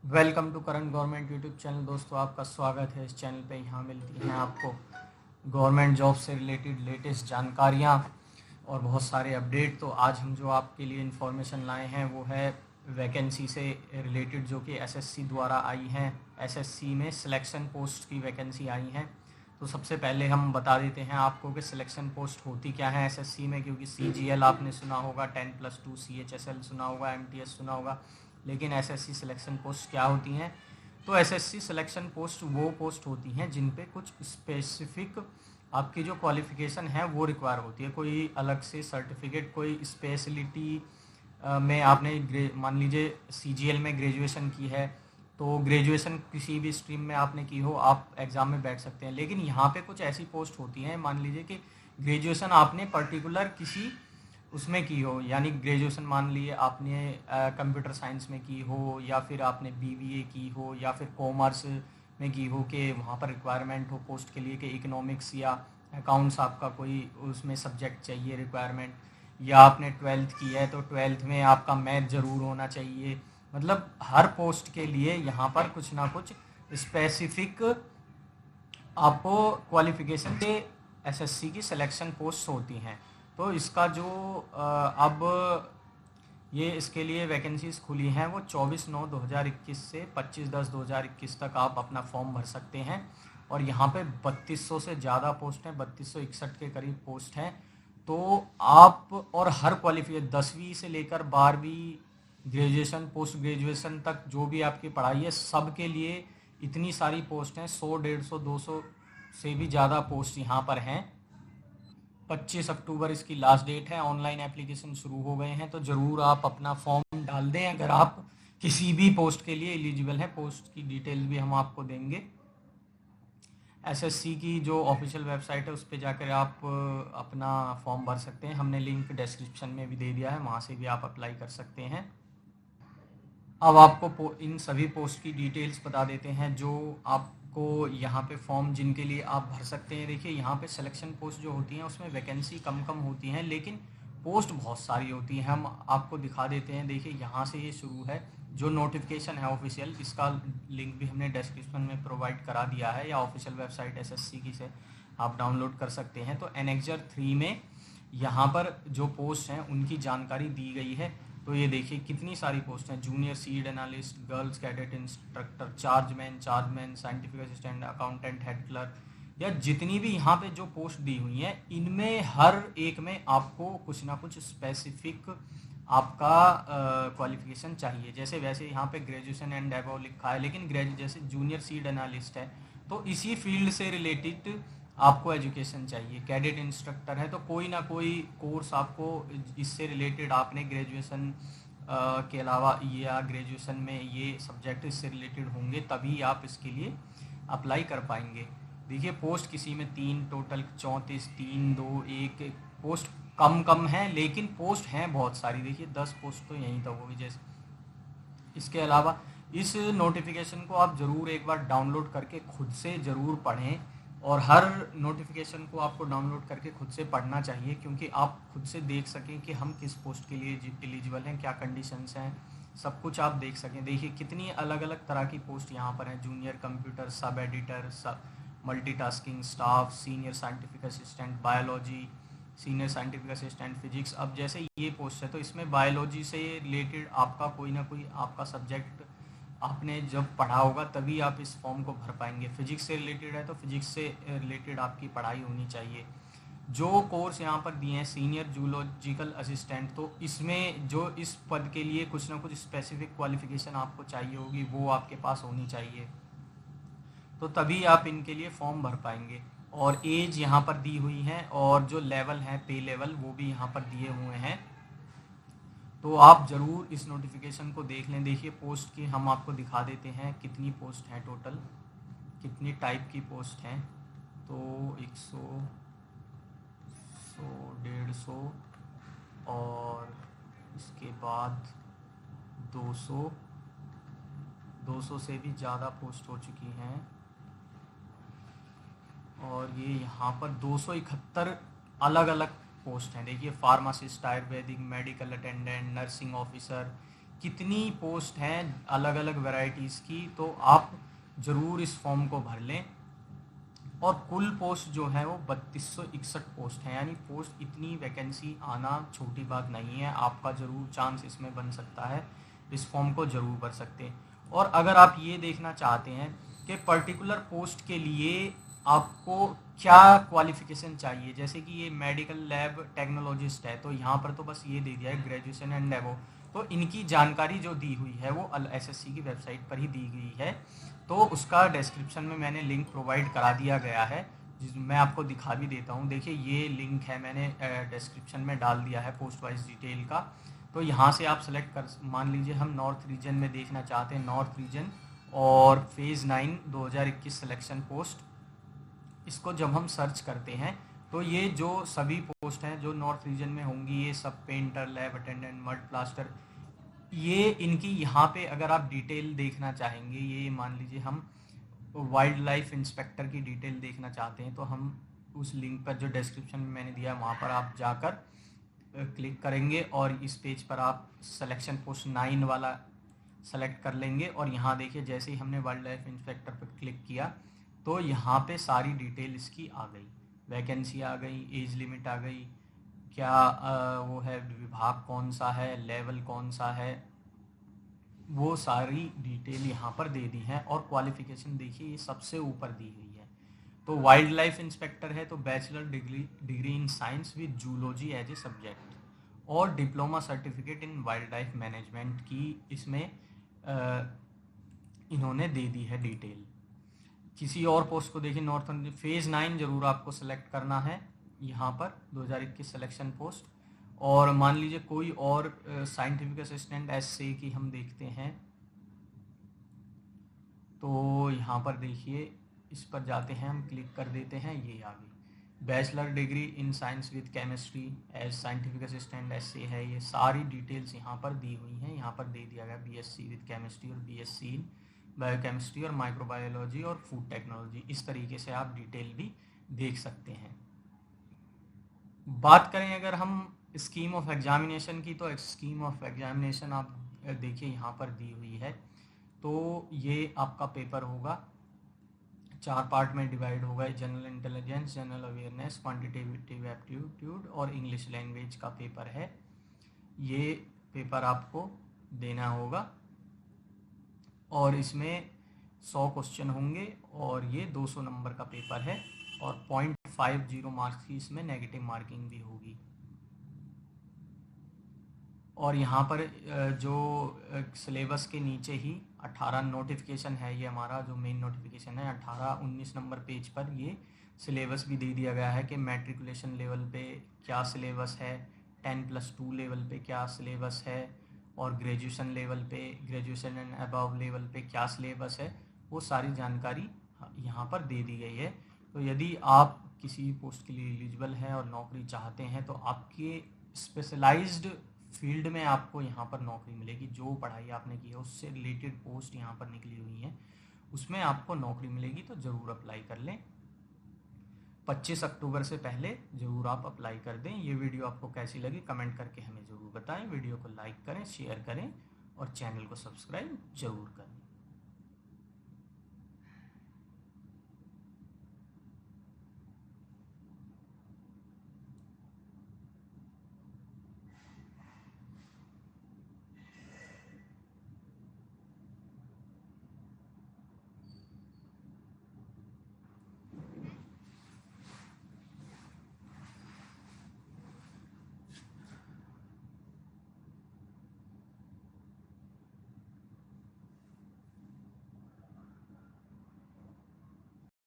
Welcome to current government YouTube channel. दोस्तों, आपका स्वागत है इस चैनल पे। यहाँ मिलती हैं आपको गवर्नमेंट जॉब से रिलेटेड लेटेस्ट जानकारियाँ और बहुत सारे अपडेट। तो आज हम जो आपके लिए इन्फॉर्मेशन लाए हैं वो है वैकेंसी से रिलेटेड, जो कि एसएससी द्वारा आई हैं। एसएससी में सिलेक्शन पोस्ट की वैकेंसी आई हैं। तो सबसे पहले हम बता देते हैं आपको कि सिलेक्शन पोस्ट होती क्या है एसएससी में, क्योंकि सीजीएल आपने सुना होगा, 10+2, सीएचएसएल सुना होगा, एमटीएस सुना होगा, लेकिन एसएससी सिलेक्शन पोस्ट क्या होती हैं। तो एसएससी सिलेक्शन पोस्ट वो पोस्ट होती हैं जिन पे कुछ स्पेसिफिक आपकी जो क्वालिफ़िकेशन है वो रिक्वायर होती है। कोई अलग से सर्टिफिकेट, कोई स्पेशलिटी में आपने मान लीजिए सीजीएल में ग्रेजुएशन की है, तो ग्रेजुएशन किसी भी स्ट्रीम में आपने की हो, आप एग्ज़ाम में बैठ सकते हैं। लेकिन यहाँ पे कुछ ऐसी पोस्ट होती हैं, मान लीजिए कि ग्रेजुएशन आपने पर्टिकुलर किसी उसमें की हो, यानी ग्रेजुएशन मान लिए आपने कंप्यूटर साइंस में की हो, या फिर आपने बीबीए की हो, या फिर कॉमर्स में की हो, कि वहाँ पर रिक्वायरमेंट हो पोस्ट के लिए कि इकोनॉमिक्स या अकाउंट्स आपका कोई उसमें सब्जेक्ट चाहिए रिक्वायरमेंट, या आपने 12th की है तो 12th में आपका मैथ ज़रूर होना चाहिए। मतलब हर पोस्ट के लिए यहाँ पर कुछ ना कुछ स्पेसिफिक आपको क्वालिफिकेशन के एसएससी की सिलेक्शन पोस्ट होती हैं। तो इसका जो अब ये इसके लिए वैकेंसीज खुली हैं वो 24/9/2021 से 25/10/2021 तक आप अपना फॉर्म भर सकते हैं। और यहाँ पे 3200 से ज़्यादा पोस्ट हैं, 3261 के करीब पोस्ट हैं। तो आप और हर क्वालिफिकेशन 10वीं से लेकर 12वीं, ग्रेजुएशन, पोस्ट ग्रेजुएशन तक जो भी आपकी पढ़ाई है, सब के लिए इतनी सारी पोस्ट हैं। 100, 150, 200 से भी ज़्यादा पोस्ट यहाँ पर हैं। 25 अक्टूबर इसकी लास्ट डेट है। ऑनलाइन एप्लीकेशन शुरू हो गए हैं, तो ज़रूर आप अपना फॉर्म डाल दें अगर आप किसी भी पोस्ट के लिए एलिजिबल हैं। पोस्ट की डिटेल भी हम आपको देंगे। एसएससी की जो ऑफिशियल वेबसाइट है उस पर जाकर आप अपना फॉर्म भर सकते हैं। हमने लिंक डिस्क्रिप्शन में भी दे दिया है, वहाँ से भी आप अप्लाई कर सकते हैं। अब आपको इन सभी पोस्ट की डिटेल्स बता देते हैं जो आपको यहाँ पे फॉर्म जिनके लिए आप भर सकते हैं। देखिए, यहाँ पे सिलेक्शन पोस्ट जो होती हैं उसमें वैकेंसी कम कम होती हैं, लेकिन पोस्ट बहुत सारी होती हैं। हम आपको दिखा देते हैं। देखिए, यहाँ से ये शुरू है। जो नोटिफिकेशन है ऑफिशियल, इसका लिंक भी हमने डिस्क्रिप्शन में प्रोवाइड करा दिया है, या ऑफिशियल वेबसाइट एसएससी की से आप डाउनलोड कर सकते हैं। तो एनेक्जर 3 में यहाँ पर जो पोस्ट हैं उनकी जानकारी दी गई है। तो ये देखिए कितनी सारी पोस्ट हैं। Junior seed analyst, girls cadet instructor, chargeman, scientific assistant, accountant, head clerk, या जितनी भी यहाँ पे जो पोस्ट दी हुई हैं, इनमें हर एक में आपको कुछ ना कुछ स्पेसिफिक आपका क्वालिफिकेशन चाहिए। जैसे वैसे यहाँ पे ग्रेजुएशन एंड अबव लिखा है, लेकिन जैसे जूनियर सीड एनालिस्ट है तो इसी फील्ड से रिलेटेड आपको एजुकेशन चाहिए। कैडेट इंस्ट्रक्टर है तो कोई ना कोई कोर्स आपको इससे रिलेटेड, आपने ग्रेजुएशन के अलावा या ग्रेजुएशन में ये सब्जेक्ट इससे रिलेटेड होंगे, तभी आप इसके लिए अप्लाई कर पाएंगे। देखिए, पोस्ट किसी में 3, टोटल 34, 3, 2, 1 पोस्ट कम कम है, लेकिन पोस्ट हैं बहुत सारी। देखिए 10 पोस्ट तो यहीं तक होगी। जैसे इसके अलावा इस नोटिफिकेशन को आप ज़रूर एक बार डाउनलोड करके खुद से ज़रूर पढ़ें, और हर नोटिफिकेशन को आपको डाउनलोड करके खुद से पढ़ना चाहिए, क्योंकि आप खुद से देख सकें कि हम किस पोस्ट के लिए एलिजिबल हैं, क्या कंडीशंस हैं, सब कुछ आप देख सकें। देखिए कितनी अलग अलग तरह की पोस्ट यहाँ पर हैं। जूनियर कंप्यूटर, सब एडिटर, सब multitasking staff, senior scientific assistant biology, senior scientific assistant physics. अब जैसे ये पोस्ट है तो इसमें बायोलॉजी से रिलेटेड आपका कोई ना कोई आपका सब्जेक्ट आपने जब पढ़ा होगा तभी आप इस फॉर्म को भर पाएंगे। फिजिक्स से रिलेटेड है तो फिजिक्स से रिलेटेड आपकी पढ़ाई होनी चाहिए। जो कोर्स यहाँ पर दिए हैं, सीनियर जूलॉजिकल असिस्टेंट, तो इसमें जो इस पद के लिए कुछ ना कुछ स्पेसिफिक क्वालिफिकेशन आपको चाहिए होगी, वो आपके पास होनी चाहिए, तो तभी आप इनके लिए फॉर्म भर पाएंगे। और एज यहाँ पर दी हुई है, और जो लेवल है, पे लेवल, वो भी यहाँ पर दिए हुए हैं। तो आप ज़रूर इस नोटिफिकेशन को देख लें। देखिए पोस्ट की हम आपको दिखा देते हैं कितनी पोस्ट हैं टोटल, कितनी टाइप की पोस्ट हैं। तो 100, 100, 150, और इसके बाद 200, 200 से भी ज़्यादा पोस्ट हो चुकी हैं। और ये यहाँ पर 271 अलग अलग पोस्ट हैं। देखिए pharmacist, Ayurvedic, medical attendant, nursing officer, कितनी पोस्ट हैं अलग अलग वैरायटीज़ की, तो आप ज़रूर इस फॉर्म को भर लें। और कुल पोस्ट जो है वो 3261 पोस्ट हैं, यानी पोस्ट इतनी वैकेंसी आना छोटी बात नहीं है। आपका ज़रूर चांस इसमें बन सकता है, इस फॉर्म को ज़रूर भर सकते हैं। और अगर आप ये देखना चाहते हैं कि पर्टिकुलर पोस्ट के लिए आपको क्या क्वालिफिकेशन चाहिए, जैसे कि ये मेडिकल लैब टेक्नोलॉजिस्ट है, तो यहाँ पर तो बस ये दे दिया है ग्रेजुएशन एंड एबव, तो इनकी जानकारी जो दी हुई है वो एसएससी की वेबसाइट पर ही दी गई है। तो उसका डिस्क्रिप्शन में मैंने लिंक प्रोवाइड करा दिया गया है, जिस मैं आपको दिखा भी देता हूँ। देखिए ये लिंक है, मैंने डिस्क्रिप्शन में डाल दिया है पोस्ट वाइज डिटेल का। तो यहाँ से आप सेलेक्ट कर, मान लीजिए हम नॉर्थ रीजन में देखना चाहते हैं, नॉर्थ रीजन और फेज़ 9 2021 सिलेक्शन पोस्ट, इसको जब हम सर्च करते हैं तो ये जो सभी पोस्ट हैं जो नॉर्थ रीजन में होंगी, ये सब painter, lab attendant, mud plaster, ये इनकी यहाँ पे अगर आप डिटेल देखना चाहेंगे, ये मान लीजिए हम वाइल्ड लाइफ इंस्पेक्टर की डिटेल देखना चाहते हैं, तो हम उस लिंक पर जो डिस्क्रिप्शन में मैंने दिया वहाँ पर आप जाकर क्लिक करेंगे और इस पेज पर आप सिलेक्शन पोस्ट 9 वाला सेलेक्ट कर लेंगे। और यहाँ देखिए जैसे ही हमने वाइल्ड लाइफ इंस्पेक्टर पर क्लिक किया तो यहाँ पे सारी डिटेल इसकी आ गई, वैकेंसी आ गई, एज लिमिट आ गई, क्या वो है, विभाग कौन सा है, लेवल कौन सा है, वो सारी डिटेल यहाँ पर दे दी है। और क्वालिफिकेशन देखिए ये सबसे ऊपर दी हुई है। तो वाइल्ड लाइफ इंस्पेक्टर है तो bachelor degree in science with zoology as a subject, और diploma certificate in wildlife management की इसमें इन्होंने दे दी है डिटेल। किसी और पोस्ट को देखिए, नॉर्थ फेज़ 9 ज़रूर आपको सेलेक्ट करना है यहाँ पर 2021 सिलेक्शन पोस्ट। और मान लीजिए कोई और साइंटिफिक असिस्टेंट एसए की हम देखते हैं, तो यहाँ पर देखिए इस पर जाते हैं, हम क्लिक कर देते हैं, ये आ गई bachelor degree in science with chemistry as scientific assistant SA है। ये सारी डिटेल्स यहाँ पर दी हुई हैं, यहाँ पर दे दिया गया बीएससी विद केमिस्ट्री और बीएससी इन बायोकेमिस्ट्री और माइक्रोबायोलॉजी और फूड टेक्नोलॉजी। इस तरीके से आप डिटेल भी देख सकते हैं। बात करें अगर हम स्कीम ऑफ एग्जामिनेशन की, तो स्कीम ऑफ एग्जामिनेशन आप देखिए यहाँ पर दी हुई है। तो ये आपका पेपर होगा, 4 पार्ट में डिवाइड होगा, general intelligence, general awareness, quantitative aptitude और इंग्लिश लैंग्वेज का पेपर है। ये पेपर आपको देना होगा और इसमें 100 क्वेश्चन होंगे और ये 200 नंबर का पेपर है और 0.50 मार्क्स की इसमें नेगेटिव मार्किंग भी होगी। और यहाँ पर जो सिलेबस के नीचे ही 18 नोटिफिकेशन है, ये हमारा जो मेन नोटिफिकेशन है 18-19 नंबर पेज पर ये सिलेबस भी दे दिया गया है कि मैट्रिकुलेशन लेवल पे क्या सिलेबस है, 10+2 लेवल पे क्या सिलेबस है, और ग्रेजुएशन लेवल पे, ग्रेजुएशन एंड अबव लेवल पे क्या सिलेबस है, वो सारी जानकारी यहाँ पर दे दी गई है। तो यदि आप किसी पोस्ट के लिए एलिजिबल हैं और नौकरी चाहते हैं तो आपके स्पेशलाइज्ड फील्ड में आपको यहाँ पर नौकरी मिलेगी। जो पढ़ाई आपने की है उससे रिलेटेड पोस्ट यहाँ पर निकली हुई हैं, उसमें आपको नौकरी मिलेगी, तो ज़रूर अप्लाई कर लें। 25 अक्टूबर से पहले ज़रूर आप अप्लाई कर दें। ये वीडियो आपको कैसी लगी कमेंट करके हमें ज़रूर बताएं। वीडियो को लाइक करें, शेयर करें और चैनल को सब्सक्राइब ज़रूर करें।